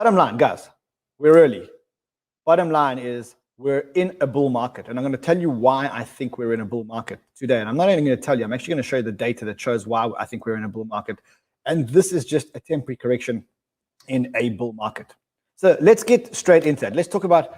Bottom line, guys, we're early. Bottom line is we're in a bull market. And I'm going to tell you why I think we're in a bull market today. And I'm not even going to tell you, I'm actually going to show you the data that shows why I think we're in a bull market. And this is just a temporary correction in a bull market. So let's get straight into that. Let's talk about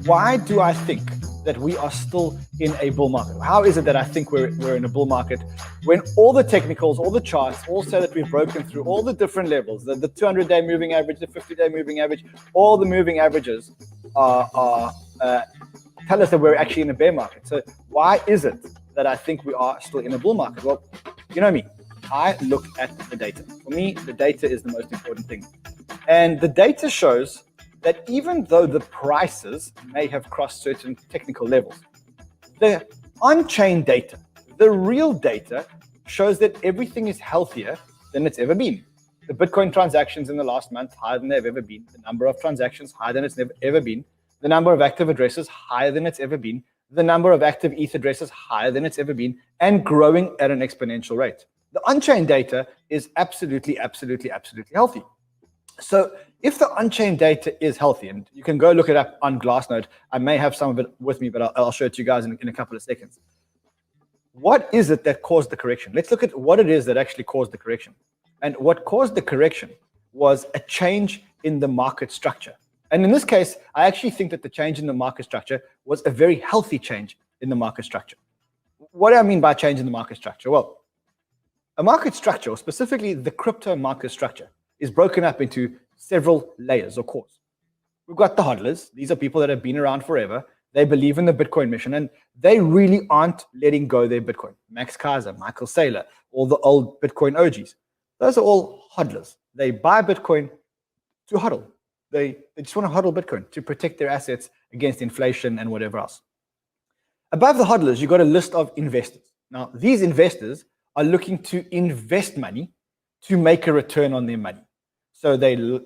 why do I think that we are still in a bull market? How is it that I think we're in a bull market when all the technicals, all the charts, all say that we've broken through all the different levels, the 200-day moving average, the 50-day moving average, all the moving averages tell us that we're actually in a bear market. So why is it that I think we are still in a bull market? Well, you know me, I look at the data. For me, the data is the most important thing. And the data shows that even though the prices may have crossed certain technical levels, the on-chain data, the real data, shows that everything is healthier than it's ever been. The Bitcoin transactions in the last month higher than they've ever been. The number of transactions higher than it's ever been. The number of active addresses higher than it's ever been. The number of active ETH addresses higher than it's ever been, and growing at an exponential rate. The on-chain data is absolutely healthy. So if the on-chain data is healthy, and you can go look it up on Glassnode, I may have some of it with me, but I'll show it to you guys in a couple of seconds. What is it that caused the correction? Let's look at what it is that actually caused the correction. And what caused the correction was a change in the market structure. And in this case, I actually think that the change in the market structure was a very healthy change in the market structure. What do I mean by change in the market structure? Well, a market structure, or specifically the crypto market structure, is broken up into several layers or cores. We've got the hodlers. These are people that have been around forever. They believe in the Bitcoin mission, and they really aren't letting go their Bitcoin. Max Kaiser, Michael Saylor, all the old Bitcoin OGs. Those are all hodlers. They buy Bitcoin to hodl. They just want to hodl Bitcoin to protect their assets against inflation and whatever else. Above the hodlers, you've got a list of investors. Now, these investors are looking to invest money to make a return on their money. So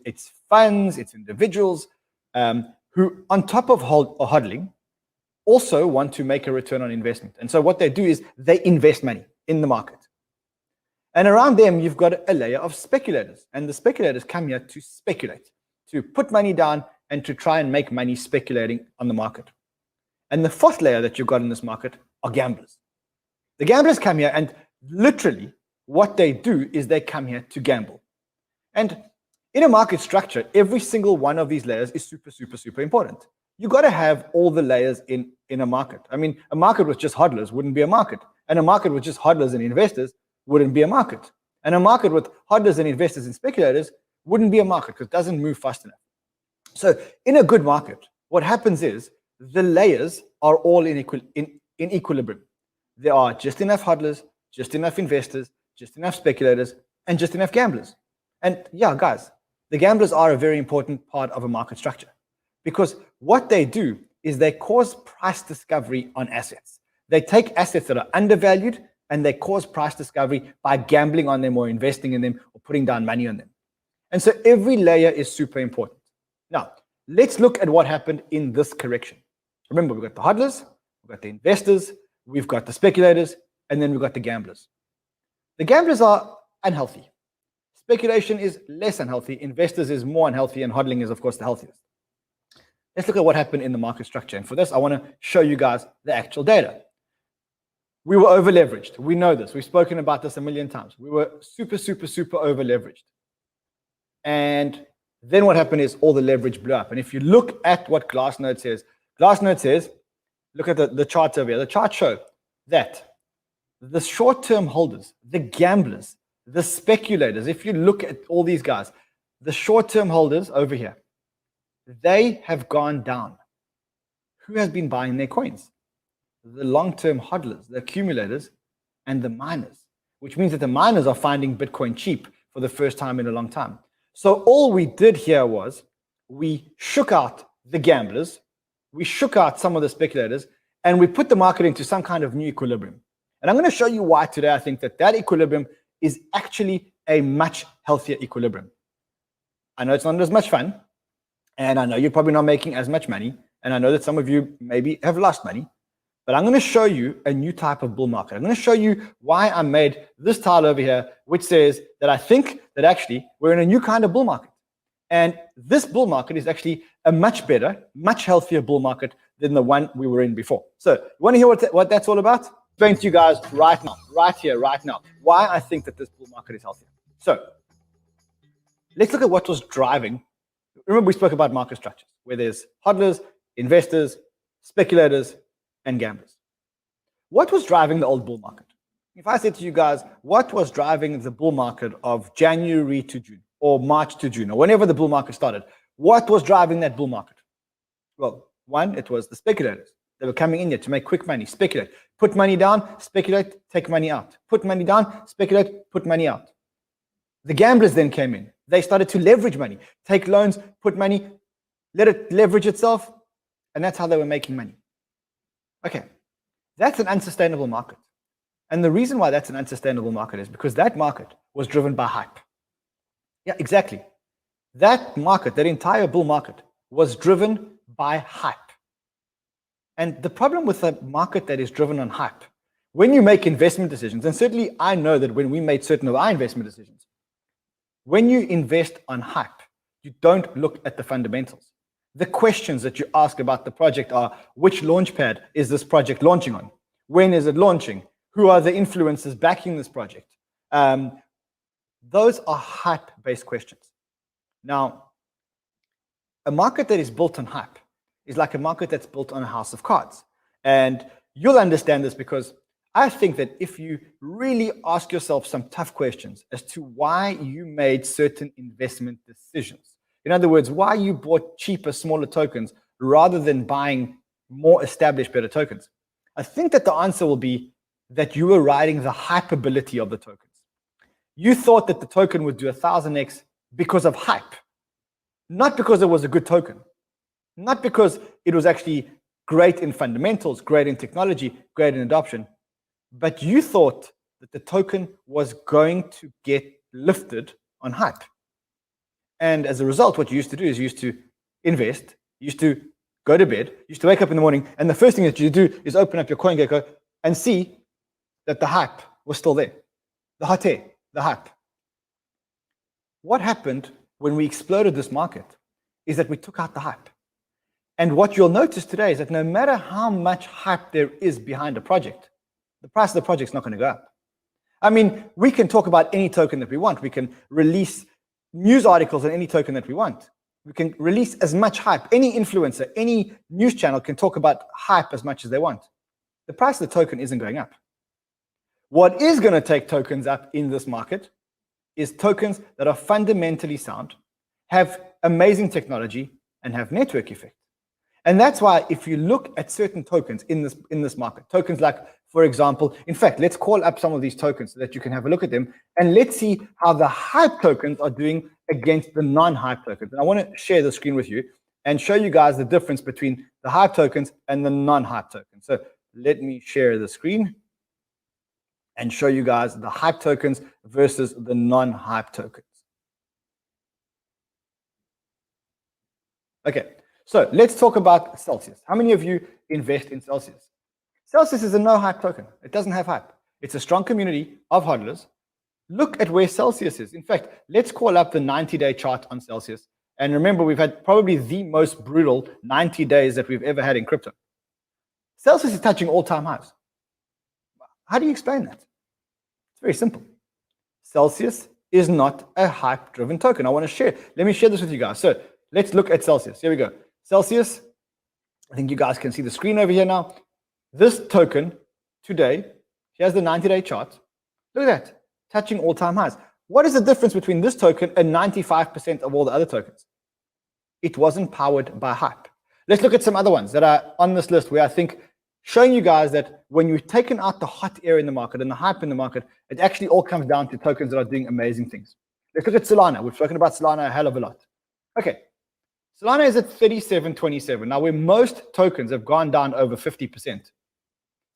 it's funds, it's individuals who, on top of hodling, also want to make a return on investment. And so what they do is they invest money in the market. And around them, you've got a layer of speculators. And the speculators come here to speculate, to put money down and to try and make money speculating on the market. And the fourth layer that you've got in this market are gamblers. The gamblers come here, and literally what they do is they come here to gamble. And in a market structure, every single one of these layers is super important. You got to have all the layers in a market. I mean, a market with just hodlers wouldn't be a market. And a market with just hodlers and investors wouldn't be a market. And a market with hodlers and investors and speculators wouldn't be a market because it doesn't move fast enough. So in a good market, what happens is the layers are all in equilibrium. There are just enough hodlers, just enough investors, just enough speculators, and just enough gamblers. And yeah, guys, the gamblers are a very important part of a market structure because what they do is they cause price discovery on assets. They take assets that are undervalued and they cause price discovery by gambling on them or investing in them or putting down money on them. And so every layer is super important. Now, let's look at what happened in this correction. Remember, we've got the hodlers, we've got the investors, we've got the speculators, and then we've got the gamblers. The gamblers are unhealthy. Speculation is less unhealthy, investors is more unhealthy, and hodling is, of course, the healthiest. Let's look at what happened in the market structure. And for this, I want to show you guys the actual data. We were over leveraged. We know this. We've spoken about this a million times. We were super over leveraged. And then what happened is all the leverage blew up. And if you look at what Glassnode says, look at the charts over here. The charts show that the short-term holders, the gamblers, the speculators, if you look at all these guys, the short-term holders over here, they have gone down. Who has been buying their coins? The long-term hodlers, the accumulators, and the miners, which means that the miners are finding Bitcoin cheap for the first time in a long time. So all we did here was we shook out the gamblers, we shook out some of the speculators, and we put the market into some kind of new equilibrium. And I'm going to show you why today I think that equilibrium is actually a much healthier equilibrium. I know it's not as much fun, and I know you're probably not making as much money, and I know that some of you maybe have lost money, but I'm going to show you a new type of bull market. I'm going to show you why I made this tile over here, which says that I think that actually we're in a new kind of bull market. And this bull market is actually a much better, much healthier bull market than the one we were in before. So you want to hear what that's all about? Explain to you guys right now, right here, right now, why I think that this bull market is healthier. So let's look at what was driving. Remember, we spoke about market structures, where there's hodlers, investors, speculators, and gamblers. What was driving the old bull market? If I said to you guys, what was driving the bull market of January to June, or March to June, or whenever the bull market started, what was driving that bull market? Well, one, it was the speculators. They were coming in here to make quick money, speculate, put money down, speculate, take money out, put money down, speculate, put money out. The gamblers then came in. They started to leverage money, take loans, put money, let it leverage itself, and that's how they were making money. Okay, that's an unsustainable market. And the reason why that's an unsustainable market is because that market was driven by hype. Yeah, exactly. That market, that entire bull market, was driven by hype. And the problem with a market that is driven on hype, when you make investment decisions, and certainly I know that when we made certain of our investment decisions, when you invest on hype, you don't look at the fundamentals. The questions that you ask about the project are, which launch pad is this project launching on? When is it launching? Who are the influencers backing this project? Those are hype-based questions. Now, a market that is built on hype is like a market that's built on a house of cards. And you'll understand this because I think that if you really ask yourself some tough questions as to why you made certain investment decisions, in other words, why you bought cheaper, smaller tokens rather than buying more established, better tokens, I think that the answer will be that you were riding the hypeability of the tokens. You thought that the token would do 1000x because of hype, not because it was a good token, not because it was actually great in fundamentals, great in technology, great in adoption, but you thought that the token was going to get lifted on hype. And as a result, what you used to do is you used to invest, you used to go to bed, you used to wake up in the morning, and the first thing that you do is open up your CoinGecko and see that the hype was still there. The hot air, the hype. What happened when we exploded this market is that we took out the hype. And what you'll notice today is that no matter how much hype there is behind a project, the price of the project is not going to go up. I mean, we can talk about any token that we want. We can release news articles on any token that we want. We can release as much hype. Any influencer, any news channel can talk about hype as much as they want. The price of the token isn't going up. What is going to take tokens up in this market is tokens that are fundamentally sound, have amazing technology, and have network effect. And that's why if you look at certain tokens in this market, tokens like, for example, in fact, let's call up some of these tokens so that you can have a look at them, and let's see how the hype tokens are doing against the non-hype tokens. And I want to share the screen with you and show you guys the difference between the hype tokens and the non-hype tokens. So let me share the screen and show you guys the hype tokens versus the non-hype tokens. Okay, so let's talk about Celsius. How many of you invest in Celsius? Celsius is a no-hype token. It doesn't have hype. It's a strong community of hodlers. Look at where Celsius is. In fact, let's call up the 90-day chart on Celsius. And remember, we've had probably the most brutal 90 days that we've ever had in crypto. Celsius is touching all-time highs. How do you explain that? It's very simple. Celsius is not a hype-driven token. I want to share. Let me share this with you guys. So let's look at Celsius. Here we go. Celsius, I think you guys can see the screen over here now. This token today, here's the 90-day chart. Look at that, touching all-time highs. What is the difference between this token and 95% of all the other tokens? It wasn't powered by hype. Let's look at some other ones that are on this list where I think showing you guys that when you've taken out the hot air in the market and the hype in the market, it actually all comes down to tokens that are doing amazing things. Let's look at Solana. We've spoken about Solana a hell of a lot. Okay, Solana is at 37.27. Now, where most tokens have gone down over 50%,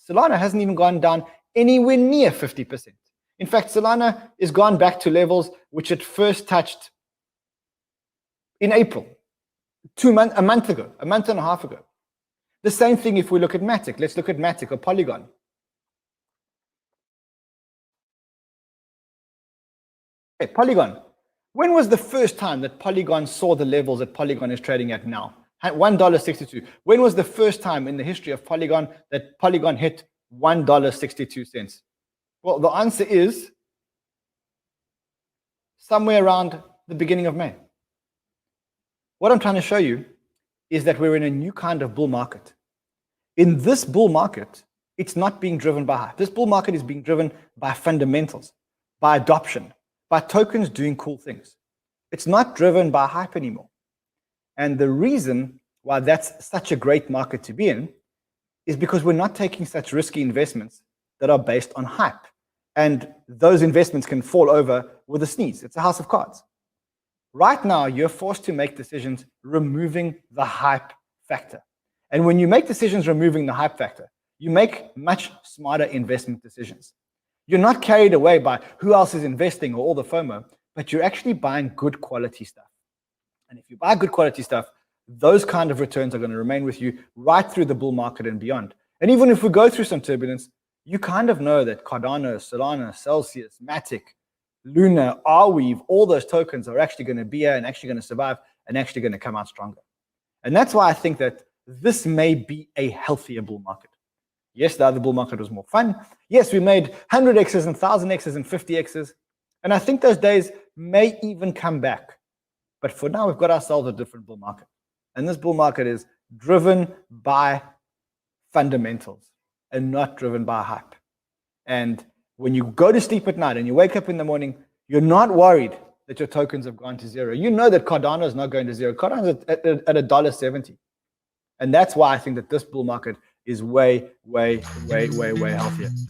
Solana hasn't even gone down anywhere near 50%. In fact, Solana has gone back to levels which it first touched in April, a month ago, a month and a half ago. The same thing if we look at Matic. Let's look at Matic or Polygon. Okay, Polygon. When was the first time that Polygon saw the levels that Polygon is trading at now? At $1.62. When was the first time in the history of Polygon that Polygon hit $1.62? Well, the answer is somewhere around the beginning of May. What I'm trying to show you is that we're in a new kind of bull market. In this bull market, it's not being driven by hype. This bull market is being driven by fundamentals, by adoption, by tokens doing cool things. It's not driven by hype anymore. And the reason why that's such a great market to be in is because we're not taking such risky investments that are based on hype. And those investments can fall over with a sneeze. It's a house of cards. Right now, you're forced to make decisions removing the hype factor. And when you make decisions removing the hype factor, you make much smarter investment decisions. You're not carried away by who else is investing or all the FOMO, but you're actually buying good quality stuff. And if you buy good quality stuff, those kind of returns are going to remain with you right through the bull market and beyond. And even if we go through some turbulence, you kind of know that Cardano, Solana, Celsius, Matic, Luna, Arweave, all those tokens are actually going to be here and actually going to survive and actually going to come out stronger. And that's why I think that this may be a healthier bull market. Yes, the other bull market was more fun. Yes, we made 100x's and 1000x's and 50x's. And I think those days may even come back. But for now, we've got ourselves a different bull market. And this bull market is driven by fundamentals and not driven by hype. And when you go to sleep at night and you wake up in the morning, you're not worried that your tokens have gone to zero. You know that Cardano is not going to zero. Cardano is at $1.70. And that's why I think that this bull market is way, way, way, way, way healthier.